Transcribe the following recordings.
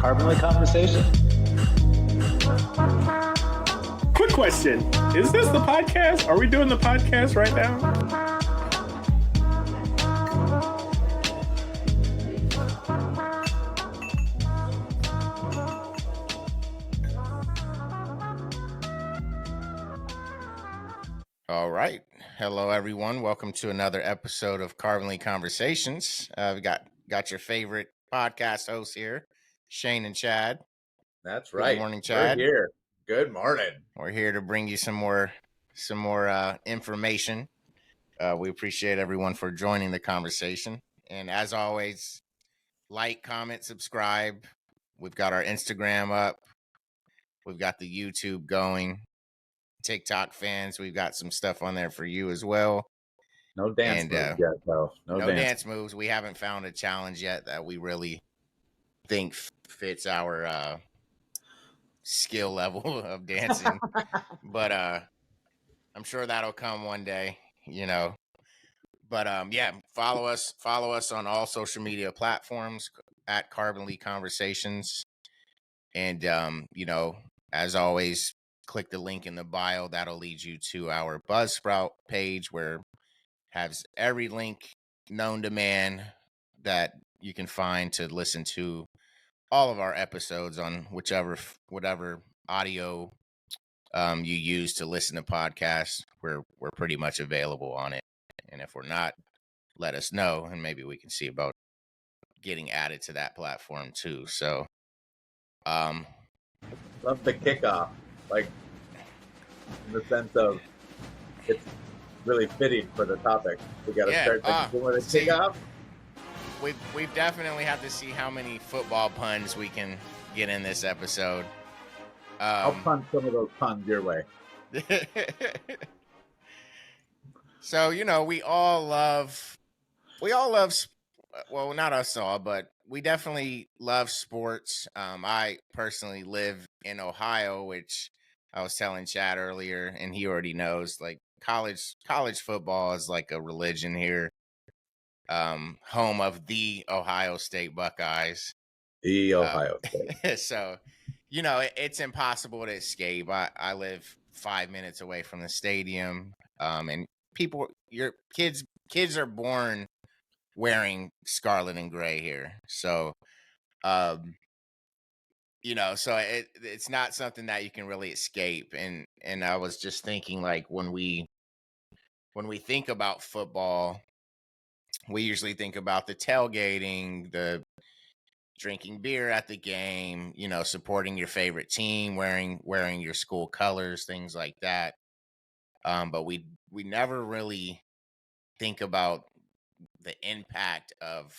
Carbonly Conversation. Quick question. Is this the podcast? Are we doing the podcast right now? All right. Hello, everyone. Welcome to another episode of Carbonly Conversations. We got your favorite podcast hosts here, Shane and Chad. That's right. Good morning, Chad. We're here. Good morning. We're here to bring you some more information. We appreciate everyone for joining the conversation. And as always, like, comment, subscribe. We've got our Instagram up. We've got the YouTube going. TikTok fans, we've got some stuff on there for you as well. No dance moves yet, though. No dance moves. We haven't found a challenge yet that we really think fits our skill level of dancing. But I'm sure that'll come one day, you know. But yeah, follow us on all social media platforms at Carbonly Conversations. And you know, as always, click the link in the bio. That'll lead you to our Buzzsprout page where has every link known to man that you can find to listen to all of our episodes on whatever audio you use to listen to podcasts. We're pretty much available on it. And if we're not, let us know, and maybe we can see about getting added to that platform too. So love the kickoff, like in the sense of it's really fitting for the topic. We got to start thinking with a kickoff. We've definitely have to see how many football puns we can get in this episode. I'll punt some of those puns your way. So, you know, we all love, well, not us all, but we definitely love sports. I personally live in Ohio, which I was telling Chad earlier, and he already knows, like college football is like a religion here. Home of the Ohio State Buckeyes. The Ohio State. So, you know, it's impossible to escape. I live 5 minutes away from the stadium. And your kids are born wearing scarlet and gray here. So, you know, so it's not something that you can really escape. And I was just thinking, like, when we think about football, we usually think about the tailgating, the drinking beer at the game, you know, supporting your favorite team, wearing your school colors, things like that. But we never really think about the impact of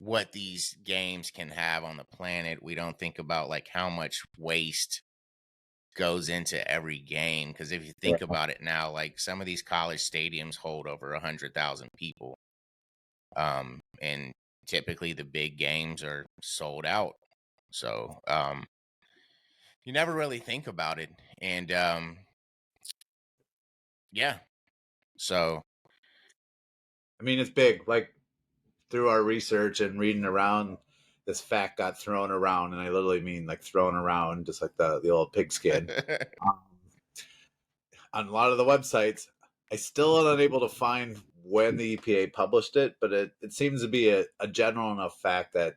what these games can have on the planet. We don't think about like how much waste goes into every game, because if you think about it now, like some of these college stadiums hold over 100,000 people. And typically the big games are sold out. So, you never really think about it. And, yeah. So, I mean, it's big. Like through our research and reading around, this fact got thrown around, and I literally mean like thrown around, just like the old pigskin. On a lot of the websites, I still am unable to find when the EPA published it, but it seems to be a general enough fact that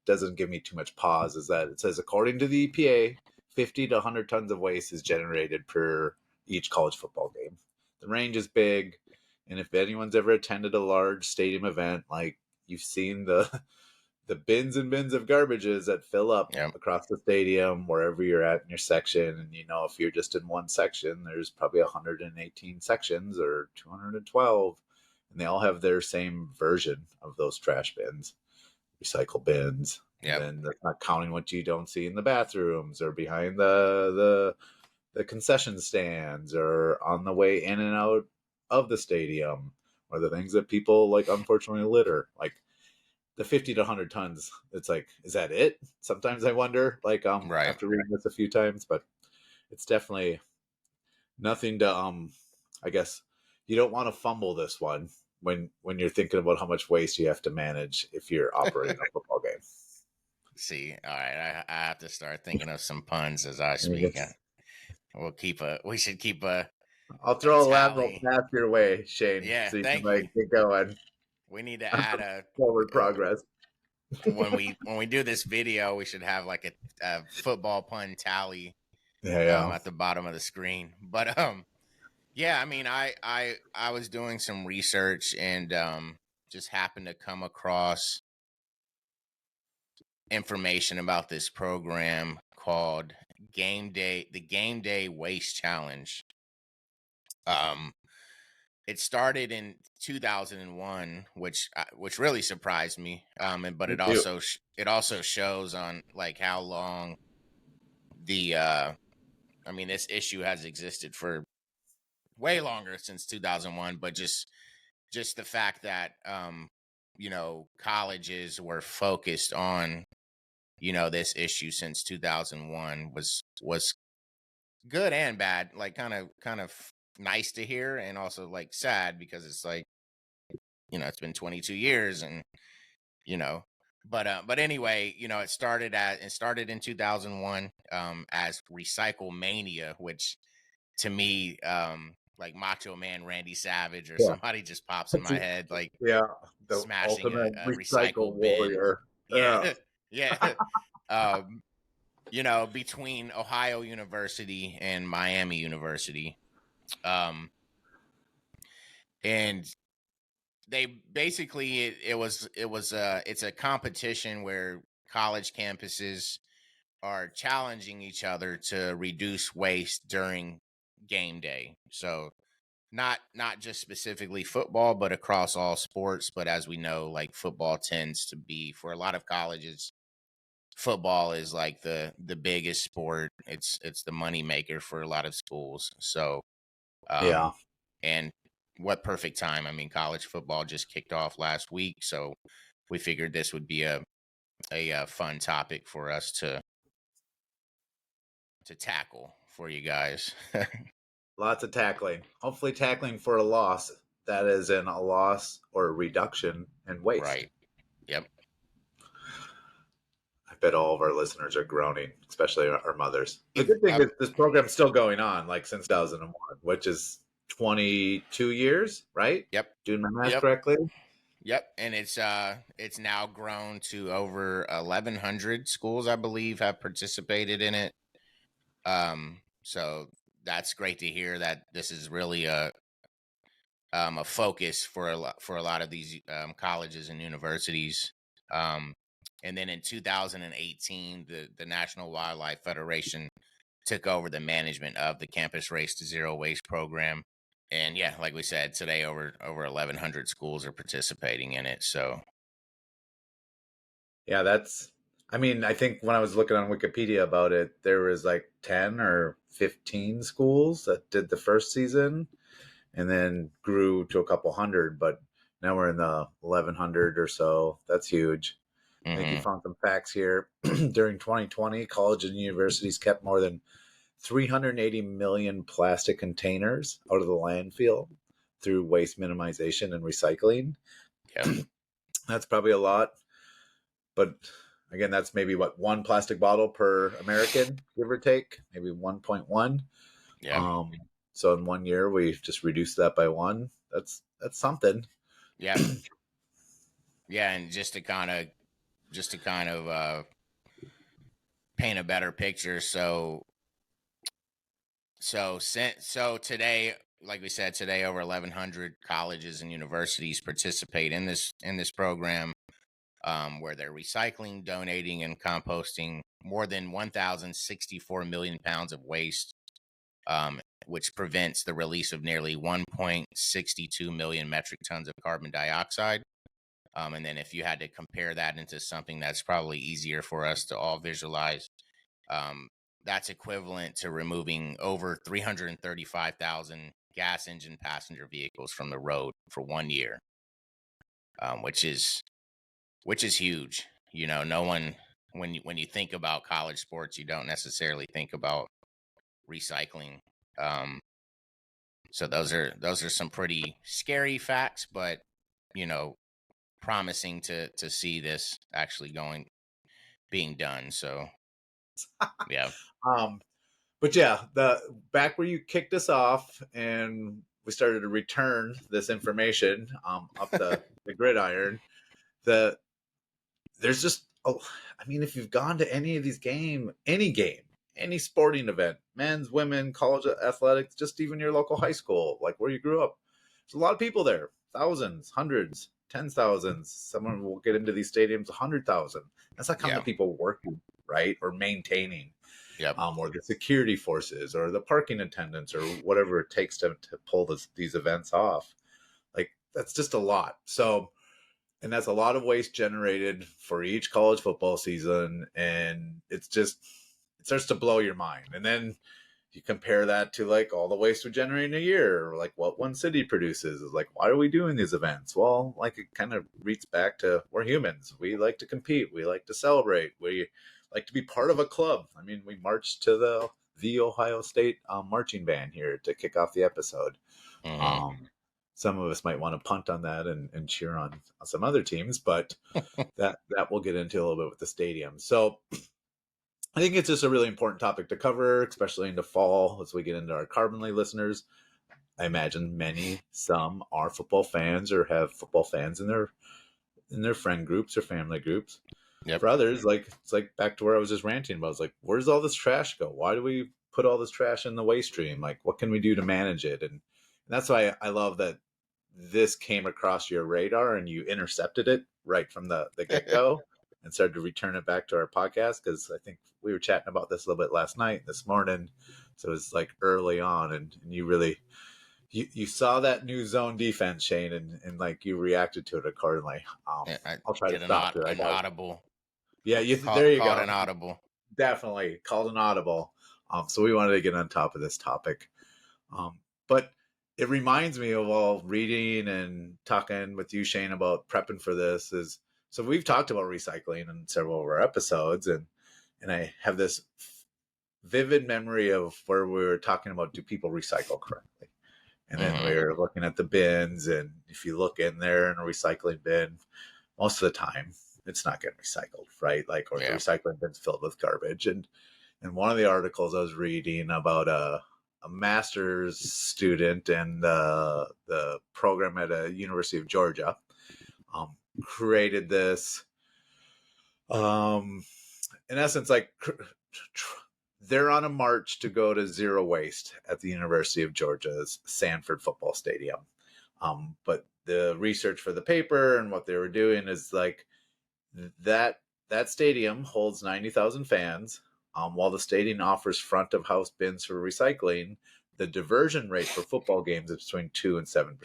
doesn't give me too much pause. Is that it says, according to the EPA, 50 to 100 tons of waste is generated per each college football game. The range is big, and if anyone's ever attended a large stadium event, like you've seen the bins and bins of garbages that fill up across the stadium, wherever you're at in your section. And, you know, if you're just in one section, there's probably 118 sections or 212, and they all have their same version of those trash bins, recycle bins. Yep. And that's not counting what you don't see in the bathrooms or behind the concession stands or on the way in and out of the stadium, or the things that people like unfortunately litter. Like the 50 to 100 tons, it's like, is that it? Sometimes I wonder, like, after reading this a few times, but it's definitely nothing to, I guess you don't want to fumble this one when you're thinking about how much waste you have to manage if you're operating a football game. See, all right, I have to start thinking of some puns as I speak. We should keep a I'll throw a lateral tally. pass your way, Shane, Yeah, so you can thank you. get going. We need to add Forward progress. when we do this video, we should have like a football pun tally Yeah. at the bottom of the screen. But yeah, I mean, I was doing some research and just happened to come across information about this program called the Game Day Waste Challenge. Um, it started in 2001, which really surprised me. But Me it too. also shows on like how long the I mean, this issue has existed for way longer, since 2001, but just the fact that colleges were focused on this issue since 2001 was good and bad, like kind of nice to hear, and also like sad, because it's like, it's been 22 years, and you know but anyway, it started in 2001 as Recycle Mania, which to me, like Macho Man Randy Savage or Yeah. somebody just pops in my head, like Yeah. The smashing ultimate a recycle recycle bin. warrior. Yeah. Yeah. um Between Ohio University and Miami University. um and they basically, it's a competition where college campuses are challenging each other to reduce waste during game day. So not just specifically football, but across all sports. But as we know, like football tends to be, for a lot of colleges, football is like the biggest sport. It's the money maker for a lot of schools. So Yeah. and what perfect time. I mean, college football just kicked off last week, so we figured this would be a fun topic for us to tackle for you guys. Lots of tackling. Hopefully, tackling for a loss. That is in a loss or a reduction in waste. Right. Yep. I bet all of our listeners are groaning, especially our mothers. The good thing is this program's still going on, like since 2001, which is 22 years, right? Yep. Doing my math Yep. correctly? Yep. And it's now grown to over 1,100 schools, I believe, have participated in it. So that's great to hear that this is really a focus for a lot of these colleges and universities. Um, and then in 2018, the National Wildlife Federation took over the management of the Campus Race to Zero Waste program. And yeah, like we said, today over 1,100 schools are participating in it. So Yeah, that's. I mean, I think when I was looking on Wikipedia about it, there was like 10 or 15 schools that did the first season, and then grew to a couple hundred. But now we're in the 1,100 or so. That's huge. I think you mhm. found some facts here. During 2020, colleges and universities kept more than 380 million plastic containers out of the landfill through waste minimization and recycling. Yep. That's probably a lot. But again, that's maybe what, one plastic bottle per American, give or take, maybe 1.1. Yeah. So in 1 year, we've just reduced that by one. That's something. Yeah. Yeah. And just to kind of paint a better picture. So today, like we said, today over 1,100 colleges and universities participate in this program, where they're recycling, donating, and composting more than 1,064 million pounds of waste, which prevents the release of nearly 1.62 million metric tons of carbon dioxide. And then if you had to compare that into something that's probably easier for us to all visualize, um, that's equivalent to removing over 335,000 gas engine passenger vehicles from the road for 1 year, which is huge. No one, when you think about college sports, you don't necessarily think about recycling. Um, so those are some pretty scary facts, but you know, promising to see this actually being done. So yeah. But yeah, the back where you kicked us off and we started to return this information up the gridiron, the there's just I mean, if you've gone to any of these game, any sporting event, men's, women, college athletics, just even your local high school, like where you grew up, there's a lot of people there, thousands, hundreds, tens thousands. Someone will get into these stadiums, 100,000. That's not counting Yeah. the people working, right, or maintaining. Yep. Or the security forces, or the parking attendants, or whatever it takes to pull these events off. Like that's just a lot. So, and that's a lot of waste generated for each college football season, and it starts to blow your mind. And then you compare that to like all the waste we generate in a year, or like what one city produces. Is like, why are we doing these events? Well, like it kind of reaches back to we're humans. We like to compete. We like to celebrate. We like to be part of a club. I mean, we marched to the Ohio State marching band here to kick off the episode. Mm-hmm. Some of us might want to punt on that and cheer on some other teams, but that we'll get into a little bit with the stadium. So I think it's just a really important topic to cover, especially into fall as we get into our Carbonly listeners. I imagine some are football fans or have football fans in their friend groups or family groups. Yep. For others, like it's like back to where I was just ranting about. It's like, where's all this trash go? Why do we put all this trash in the waste stream? Like, what can we do to manage it? And that's why I love that this came across your radar and you intercepted it right from the get go and started to return it back to our podcast, because I think we were chatting about this a little bit last night, this morning. So it was like early on, and you really you saw that new zone defense, Shane, and like you reacted to it accordingly. I'll try to stop it. An audible. Yeah, there you go. Called an audible. Definitely called an audible. So we wanted to get on top of this topic. But it reminds me of all reading and talking with you, Shane, about prepping for this. So we've talked about recycling in several of our episodes, and I have this vivid memory of where we were talking about, do people recycle correctly? And then we were looking at the bins, and if you look in there in a recycling bin, most of the time it's not getting recycled, right? Like, or the recycling bin's filled with garbage. And one of the articles I was reading about a master's student and the program at a University of Georgia created this, in essence, like they're on a march to go to zero waste at the University of Georgia's Sanford football stadium. But the research for the paper and what they were doing is like that stadium holds 90,000 fans. While the stadium offers front of house bins for recycling, the diversion rate for football games is between 2 and 7%,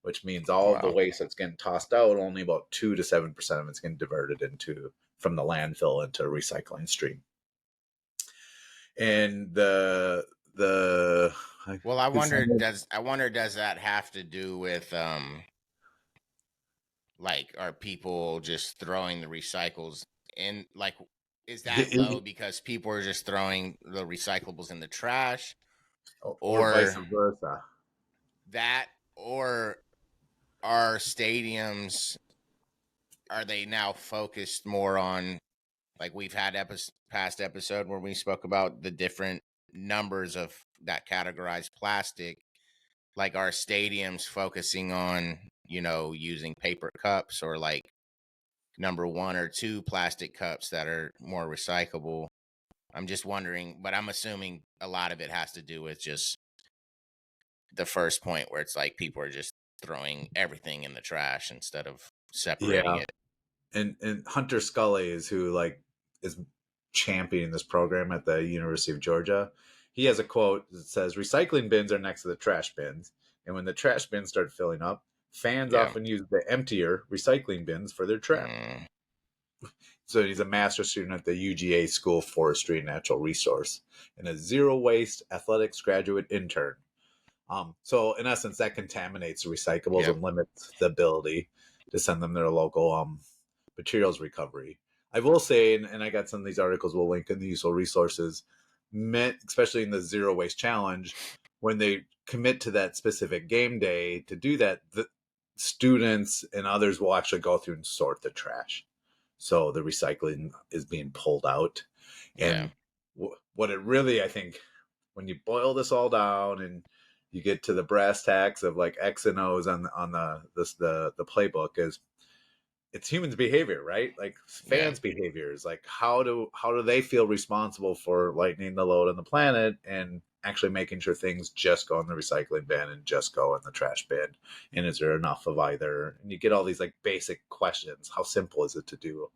which means all of the waste that's getting tossed out, only about 2 to 7% of it's getting diverted from the landfill into a recycling stream. And I wonder, does that have to do with like, are people just throwing the recycles in? Like, is that low because people are just throwing the recyclables in the trash, or vice versa? That, or are stadiums, are they now focused more on, like we've had past episode where we spoke about the different numbers of that categorized plastic, like our stadiums focusing on, using paper cups, or like number 1 or 2 plastic cups that are more recyclable? I'm just wondering, but I'm assuming a lot of it has to do with just the first point, where it's like people are just throwing everything in the trash instead of separating it. And Hunter Scully is championing this program at the University of Georgia. He has a quote that says, "Recycling bins are next to the trash bins, and when the trash bins start filling up, fans often use the emptier recycling bins for their trash." So he's a master's student at the UGA School of Forestry and Natural Resource and a zero waste athletics graduate intern. So in essence, that contaminates the recyclables and limits the ability to send them their local materials recovery. I will say, and I got some of these articles we'll link in the useful resources, especially in the zero waste challenge, when they commit to that specific game day to do that, the students and others will actually go through and sort the trash. so the recycling is being pulled out. Yeah. And what it really, I think, when you boil this all down and you get to the brass tacks of like X and O's on the playbook, is it's humans' behavior, right? Like Yeah. fans' behaviors. Like how do they feel responsible for lightening the load on the planet and actually making sure things just go in the recycling bin and just go in the trash bin? And is there enough of either? And you get all these like basic questions. How simple is it to do?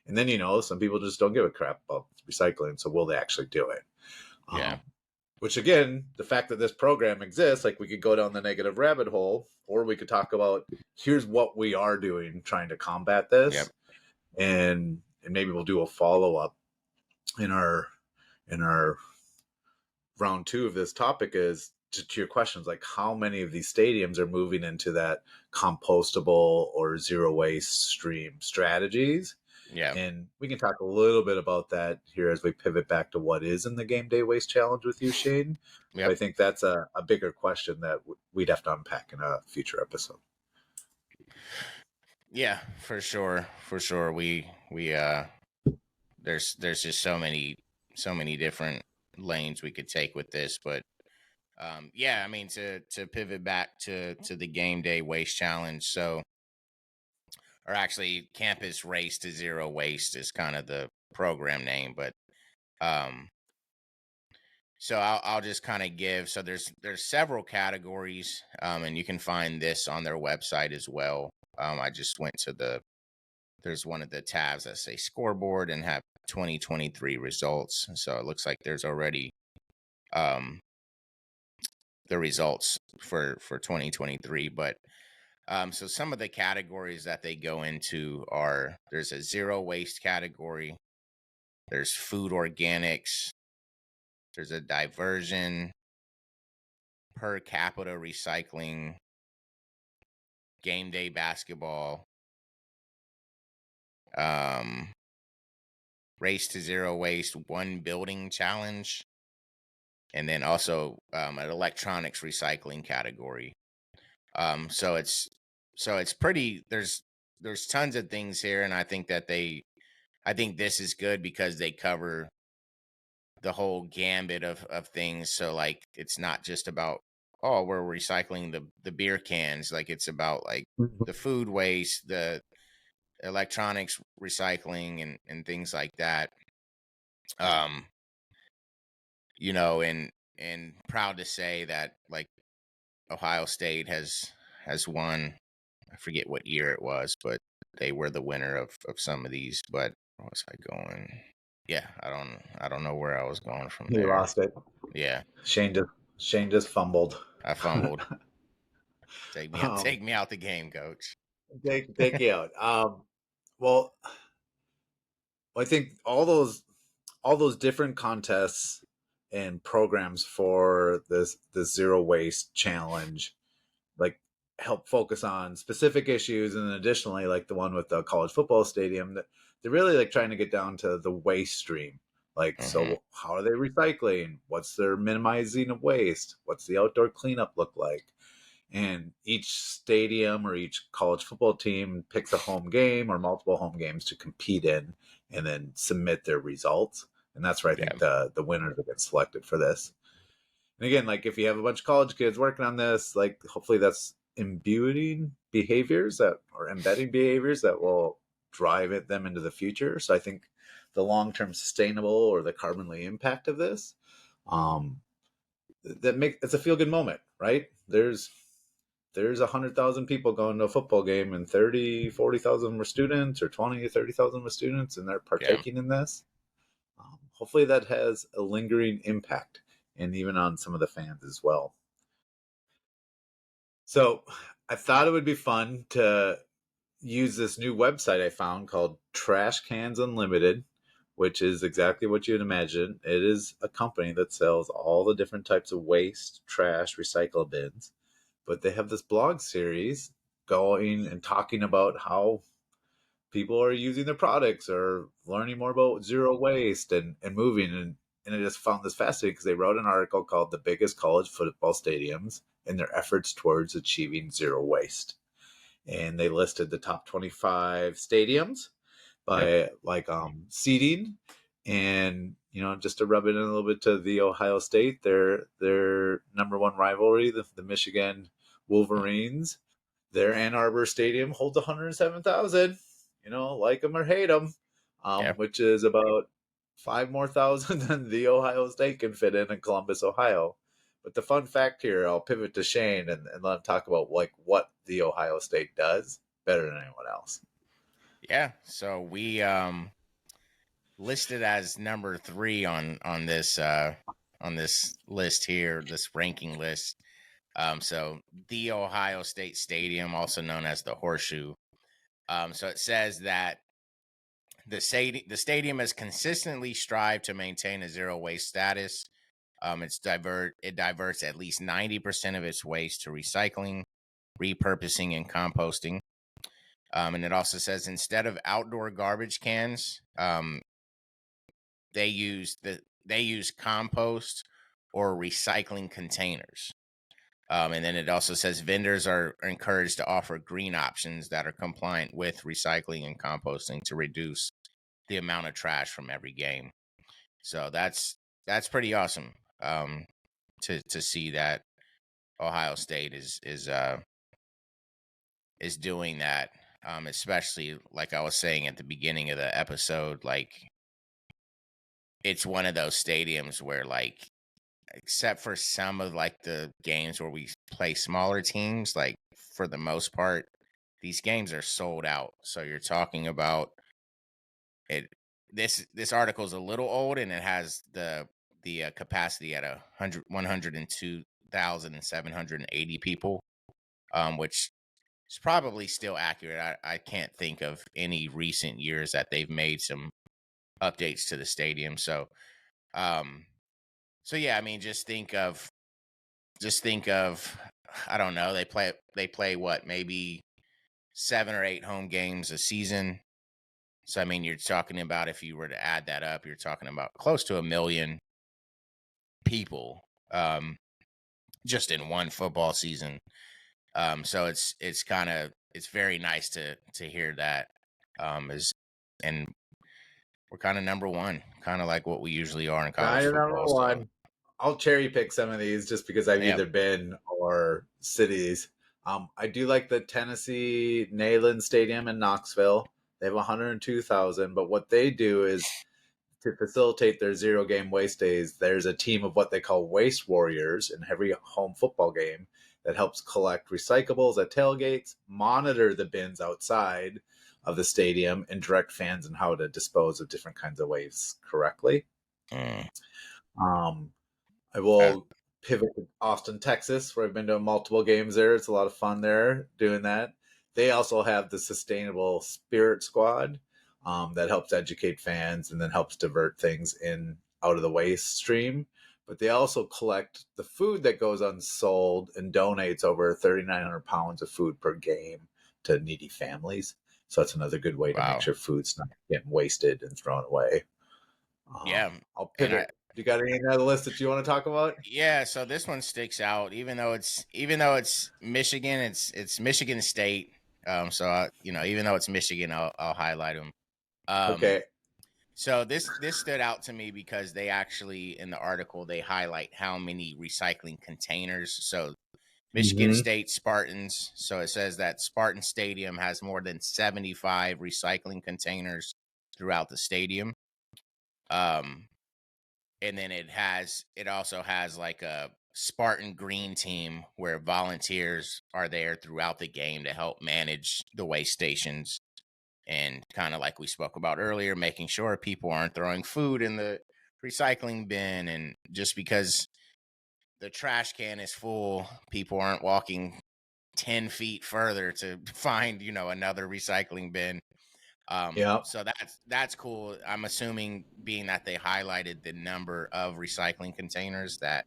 And then, some people just don't give a crap about recycling. So will they actually do it? Yeah. Which again, the fact that this program exists, like we could go down the negative rabbit hole, or we could talk about here's what we are doing trying to combat this. Yep. And maybe we'll do a follow-up in our round 2 of this topic, is to your questions, like how many of these stadiums are moving into that compostable or zero waste stream strategies. Yeah. And we can talk a little bit about that here as we pivot back to what is in the Game Day Waste Challenge with you, Shane. Yep. But I think that's a bigger question that we'd have to unpack in a future episode. Yeah, for sure. We there's just so many different lanes we could take with this, but yeah, I mean, to pivot back to the Game Day Waste Challenge, so, or actually Campus Race to Zero Waste is kind of the program name, but um so I'll just kind of give, so there's several categories, and you can find this on their website as well. I just went to there's one of the tabs that say scoreboard and have 2023 results. So it looks like there's already um, the results for 2023. But so some of the categories that they go into are, there's a zero waste category, there's food organics, there's a diversion, per capita recycling, game day basketball, um, race to zero waste, one building challenge, and then also an electronics recycling category. So it's pretty. There's tons of things here, and I think this is good because they cover the whole gambit of things. So like, it's not just about, oh, we're recycling the beer cans. Like, it's about like the food waste, the electronics recycling, and things like that. Um, and proud to say that, like, Ohio State has won. I forget what year it was, but they were the winner of some of these. But where was I going? Yeah, I don't know where I was going from You there. lost it. Yeah, Shane just fumbled. I fumbled. Take me out the game, coach. Take you out. Well, I think all those different contests and programs for this zero waste challenge, like, help focus on specific issues, and then additionally, like the one with the college football stadium, that they're really like trying to get down to the waste stream. Like, Mm-hmm. so how are they recycling? What's their minimizing of waste? What's the outdoor cleanup look like? And each stadium or each college football team picks a home game or multiple home games to compete in, and then submit their results. And that's where I think the winners will get selected for this. And again, like, if you have a bunch of college kids working on this, like, hopefully that's embedding behaviors that will drive them into the future. So I think the long-term sustainable or the carbonly impact of this, it's a feel-good moment, right? There's 100,000 people going to a football game, and 40,000 were students, or 20 to 30,000 were students, and they're partaking in this. Hopefully that has a lingering impact, and even on some of the fans as well. So I thought it would be fun to use this new website I found called Trash Cans Unlimited, which is exactly what you'd imagine. It is a company that sells all the different types of waste, trash, recycle bins. But they have this blog series going and talking about how people are using their products or learning more about zero waste and moving. And I just found this fascinating because they wrote an article called "The Biggest College Football Stadiums and Their Efforts Towards Achieving Zero Waste." And they listed the top 25 stadiums by seeding, and just to rub it in a little bit to the Ohio State, their number one rivalry, the Michigan Wolverines. Their Ann Arbor Stadium holds 107,000. Like them or hate them, Yeah. which is about 5,000 more than the Ohio State can fit in Columbus, Ohio. But the fun fact here, I'll pivot to Shane and let him talk about what the Ohio State does better than anyone else. Yeah. So we listed as number 3 on this list here, this ranking list. So the Ohio State Stadium, also known as the Horseshoe. So it says that the stadium has consistently strived to maintain a zero waste status. It diverts at least 90% of its waste to recycling, repurposing, and composting. And it also says instead of outdoor garbage cans, they use compost or recycling containers. And then it also says vendors are encouraged to offer green options that are compliant with recycling and composting to reduce the amount of trash from every game. So that's pretty awesome to see that Ohio State is doing that. Especially like I was saying at the beginning of the episode, like it's one of those stadiums where, like, except for some of like the games where we play smaller teams, like for the most part, these games are sold out. So you're talking about it. This article is a little old and it has the capacity at 102,780 people, which is probably still accurate. I can't think of any recent years that they've made some updates to the stadium. So yeah, I mean, just think of I don't know, they play what, maybe 7 or 8 home games a season. So I mean, you're talking about, if you were to add that up, you're talking about close to 1 million people just in one football season. So it's very nice to hear that is and we're kind of number 1, kind of like what we usually are in college Kind of number football. So one. I'll cherry pick some of these just because I've yeah. either been or cities. I do like the Tennessee Neyland Stadium in Knoxville. They have 102,000, but what they do is to facilitate their zero game waste days, there's a team of what they call waste warriors in every home football game that helps collect recyclables at tailgates, monitor the bins outside of the stadium, and direct fans on how to dispose of different kinds of waste correctly. Mm. Um, I Uh, will pivot to Austin, Texas, where I've been to multiple games there. It's a lot of fun there doing that. They also have the Sustainable Spirit Squad that helps educate fans and then helps divert things in out of the waste stream. But they also collect the food that goes unsold and donates over 3,900 pounds of food per game to needy families. So that's another good way to make wow. sure food's not getting wasted and thrown away. Yeah. I'll And pivot. You got any other list that you want to talk about? yeah, so this one sticks out, even though it's Michigan, it's Michigan State. So even though it's Michigan, I'll highlight them. Um, Okay. so this stood out to me because they actually, in the article, they highlight how many recycling containers. So Michigan Mm-hmm. State Spartans. So it says that Spartan Stadium has more than 75 recycling containers throughout the stadium. And then it also has like a Spartan Green team where volunteers are there throughout the game to help manage the waste stations and, kind of like we spoke about earlier, making sure people aren't throwing food in the recycling bin. And just because the trash can is full, people aren't walking 10 feet further to find another recycling bin. Yeah. So that's cool. I'm assuming, being that they highlighted the number of recycling containers, that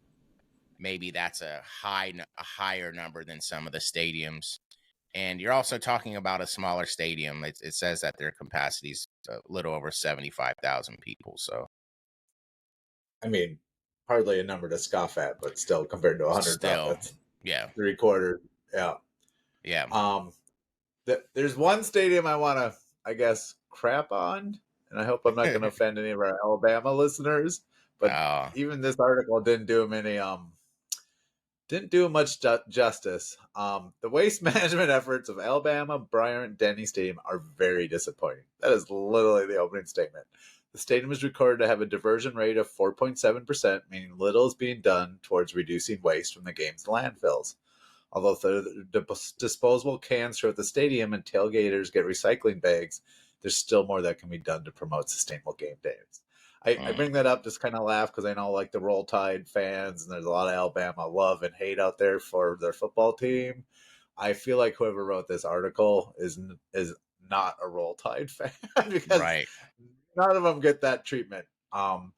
maybe that's a higher number than some of the stadiums. And you're also talking about a smaller stadium. It says that their capacity is a little over 75,000 people. So I mean, hardly a number to scoff at, but still compared to 100,000, still, that's yeah, 3/4. Yeah. yeah. There's one stadium I want to, I guess, crap on, and I hope I'm not going to offend any of our Alabama listeners. But Oh, even this article didn't do him any didn't do much justice. The waste management efforts of Alabama Bryant Denny Stadium are very disappointing. That is literally the opening statement. The stadium is recorded to have a diversion rate of 4.7%, meaning little is being done towards reducing waste from the game's landfills. Although the disposable cans throughout the stadium and tailgaters get recycling bags, there's still more that can be done to promote sustainable game days. I bring that up just kind of laugh because I know like the Roll Tide fans and there's a lot of Alabama love and hate out there for their football team. I feel like whoever wrote this article is not a Roll Tide fan because right. none of them get that treatment. And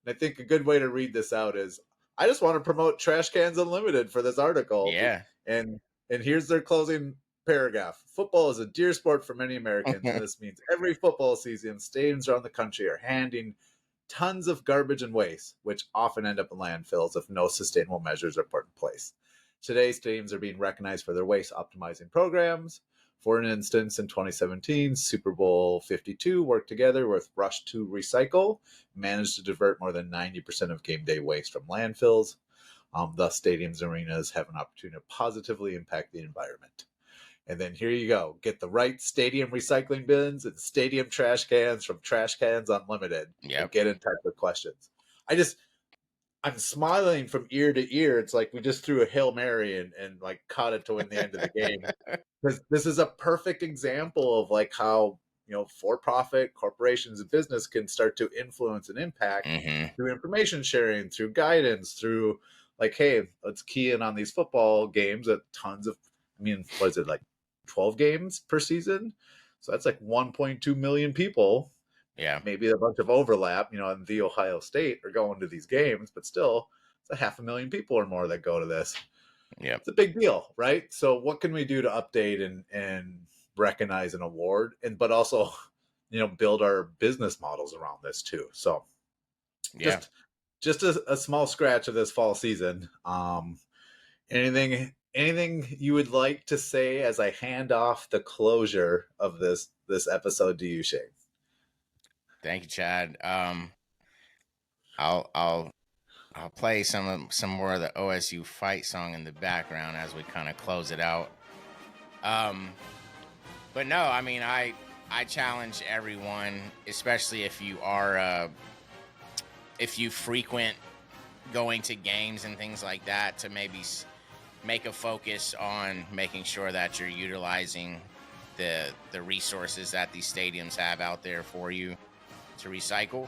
I think a good way to read this out is I just want to promote Trash Cans Unlimited for this article. Yeah. And here's their closing paragraph. Football is a dear sport for many Americans, and this means every football season, stadiums around the country are handing tons of garbage and waste, which often end up in landfills if no sustainable measures are put in place. Today, stadiums are being recognized for their waste optimizing programs. For an instance, in 2017, Super Bowl 52 worked together with Rush to Recycle, managed to divert more than 90% of game day waste from landfills. Thus, stadiums and arenas have an opportunity to positively impact the environment. And then here you go. Get the right stadium recycling bins and stadium trash cans from Trash Cans Unlimited. Yep. Get in touch with questions. I'm smiling from ear to ear. It's like we just threw a Hail Mary and like caught it to win the end of the game. Because this is a perfect example of like how, for-profit corporations and business can start to influence and impact through information sharing, through guidance, through like, hey, let's key in on these football games at tons of, what is it, like 12 games per season? So that's like 1.2 million people. Yeah. Maybe a bunch of overlap, in the Ohio State are going to these games, but still, it's 500,000 people or more that go to this. Yep. It's a big deal, right? So what can we do to update and recognize an award, but also, build our business models around this too. So Yeah. just a small scratch of this fall season. Anything you would like to say as I hand off the closure of this episode to you, Shane? Thank you, Chad. I'll play some more of the OSU fight song in the background as we kind of close it out. But no, I mean, I challenge everyone, especially if you are if you frequent going to games and things like that, to maybe make a focus on making sure that you're utilizing the resources that these stadiums have out there for you to recycle.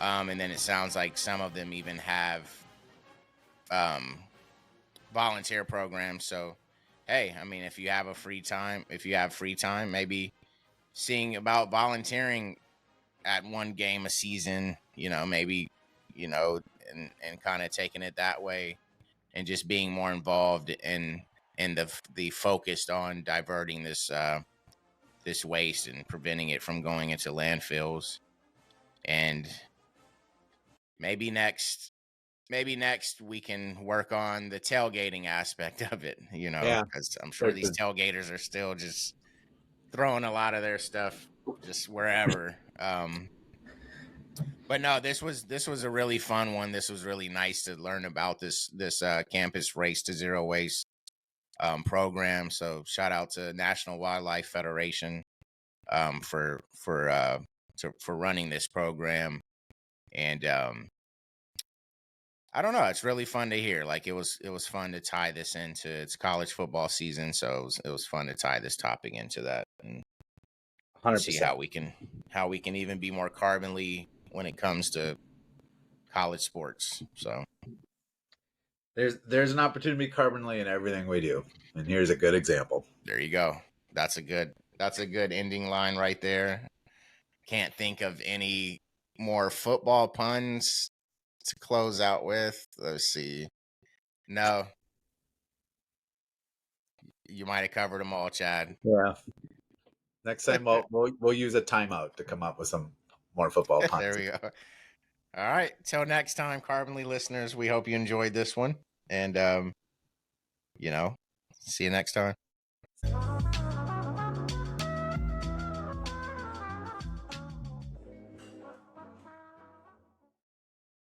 And then it sounds like some of them even have volunteer programs. So, hey, I mean, if you have free time, maybe seeing about volunteering at one game a season, maybe, and kind of taking it that way and just being more involved in the focused on diverting this waste and preventing it from going into landfills. And maybe next we can work on the tailgating aspect of it, because I'm sure these tailgaters are still just throwing a lot of their stuff just wherever. But no, this was a really fun one. This was really nice to learn about this campus Race to Zero Waste program. So shout out to National Wildlife Federation for running this program. And I don't know, it's really fun to hear. Like it was fun to tie this into its college football season. So it was fun to tie this topic into that and 100%. see how we can even be more carbonly when it comes to college sports. So there's an opportunity to be carbonly in everything we do, and here's a good example. There you go. That's a good ending line right there. Can't think of any more football puns to close out with. Let's see. No, you might have covered them all, Chad. Yeah. Next time we'll use a timeout to come up with some more football puns. There we go. All right. Till next time, Carbonly listeners, we hope you enjoyed this one. And, see you next time.